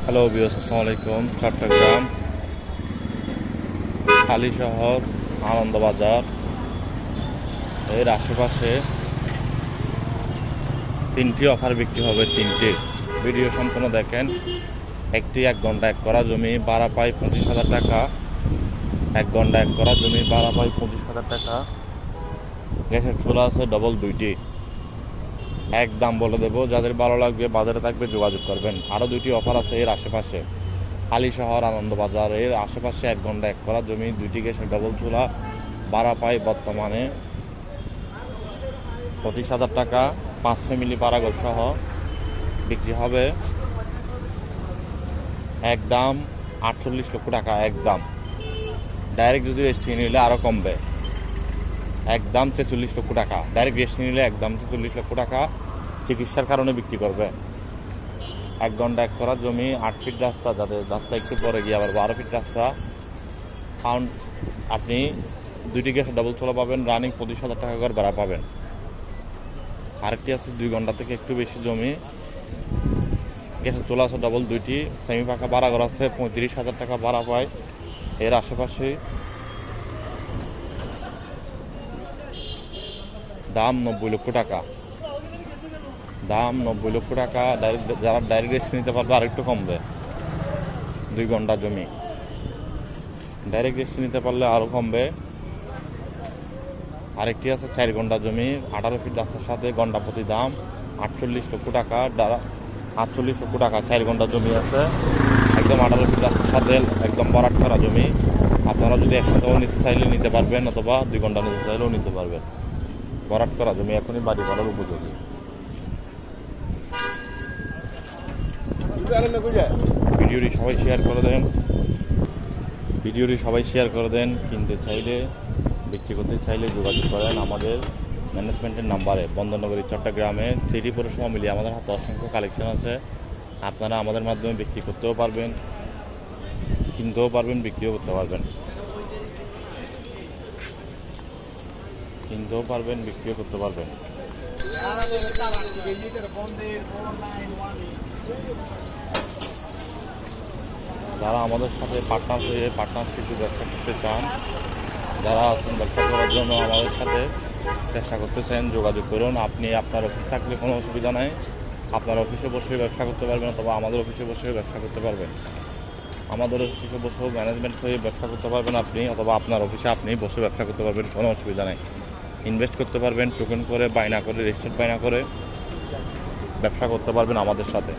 Hello viewers, আসসালামু আলাইকুম। চট্টগ্রাম হালি শহর আনন্দবাজার এর আশেপাশে তিনটি অফার বিক্রি হবে। তিনটি ভিডিও সম্পূর্ণ দেখেন। একটি 1 ঘন্টা 1 করা জমি ভাড়া পায় 25,000 টাকা। 1 ঘন্টা 1 করা জমি ভাড়া পায় 25,000 টাকা। গ্যাসের চুলা আছে ডবল 2টি। একদম বলে দেবো, যাদের ভালো লাগবে বাজারে থাকবে যোগাযোগ করবেন। আরও 2টি অফার আছে এর আশেপাশে। হালি শহর আনন্দবাজার এর আশেপাশে 1 ঘন্টা 1 করা জমি 2টি গ্যাসের ডবল চুলা ভাড়া পায় বর্তমানে 25,000 টাকা। 5 ফ্যামিলি পারাগর সহ বিক্রি হবে একদম 48 লক্ষ টাকা। একদম ডাইরেক্ট যদি রেজিস্ট্রি নিলে আরও কমবে, একদম 43 লক্ষ টাকা। ডাইরেক্ট রেজিস্ট্রি নিলে একদম 43 লক্ষ টাকা। চিকিৎসার কারণে বিক্রি করবে। 1 ঘন্টা 1 করা জমি 8 ফিট রাস্তা, যাদের রাস্তা একটু পরে গিয়ে আবার 12 ফিট রাস্তা। কারণ আপনি 2টি গ্যাসের ডাবল চুলা পাবেন, রানিং 25,000 টাকা করে ভাড়া পাবেন। আরেকটি আছে 2 ঘন্টা থেকে একটু বেশি জমি, গ্যাসের চুলা আছে ডাবল 2টি, সেমি পাকা ভাড়া ঘর আছে 35,000 টাকা ভাড়া পায়। এর আশেপাশে দাম 90 লক্ষ টাকা। দাম 90 লক্ষ টাকা। যারা ডাইরেক্ট রেজিস্ট্রি নিতে পারবে আরেকটু কমবে। 2 ঘন্টা জমি ডাইরেক্ট রেজিস্ট্রি নিতে পারলে আরও কমবে। আরেকটি আছে 4 ঘন্টা জমি 18 ফিট রাস্তার সাথে, ঘন্টা প্রতি দাম 48 লক্ষ টাকা। 48 লক্ষ টাকা 4 ঘন্টা জমি আছে, একদম 18 ফিট রাস্তার সাথে, একদম ভরাট করা জমি। আপনারা যদি একসাথেও নিতে চাইলে নিতে পারবেন, অথবা 2 ঘন্টা নিতে চাইলেও নিতে পারবেন। ভরাট করা জমি, এখনই বাড়ি করার উপযোগী। ভিডিওটি সবাই শেয়ার করে দেন। কিনতে চাইলে, বিক্রি করতে চাইলে যোগাযোগ করেন আমাদের ম্যানেজমেন্টের নাম্বারে। বন্দরনগরী চট্টগ্রামে 3টি পৌরসভা মিলিয়ে আমাদের হাতে অসংখ্য কালেকশন আছে। আপনারা আমাদের মাধ্যমে বিক্রি করতেও পারবেন, কিনতেও পারবেন, বিক্রিও করতে পারবেন। কিনতেও পারবেন, বিক্রিও করতে পারবেন। যারা আমাদের সাথে পার্টনারশিপে ব্যবসা করতে চান, যারা আছেন ব্যবসা করার জন্য আমাদের সাথে চেষ্টা করতে চান, যোগাযোগ করুন। আপনি আপনার অফিস থাকলে কোনো অসুবিধা নাই, আপনার অফিসে বসে ব্যবসা করতে পারবেন, অথবা আমাদের অফিসে বসে ব্যবসা করতে পারবেন। আমাদের অফিসে বসেও ম্যানেজমেন্ট হয়ে ব্যবসা করতে পারবেন আপনি, অথবা আপনার অফিসে আপনি বসে ব্যবসা করতে পারবেন, কোনো অসুবিধা নেই। ইনভেস্ট করতে পারবেন, টোকেন করে, বায়না করে, রেজিস্টার্ড বায়না করে ব্যবসা করতে পারবেন আমাদের সাথে।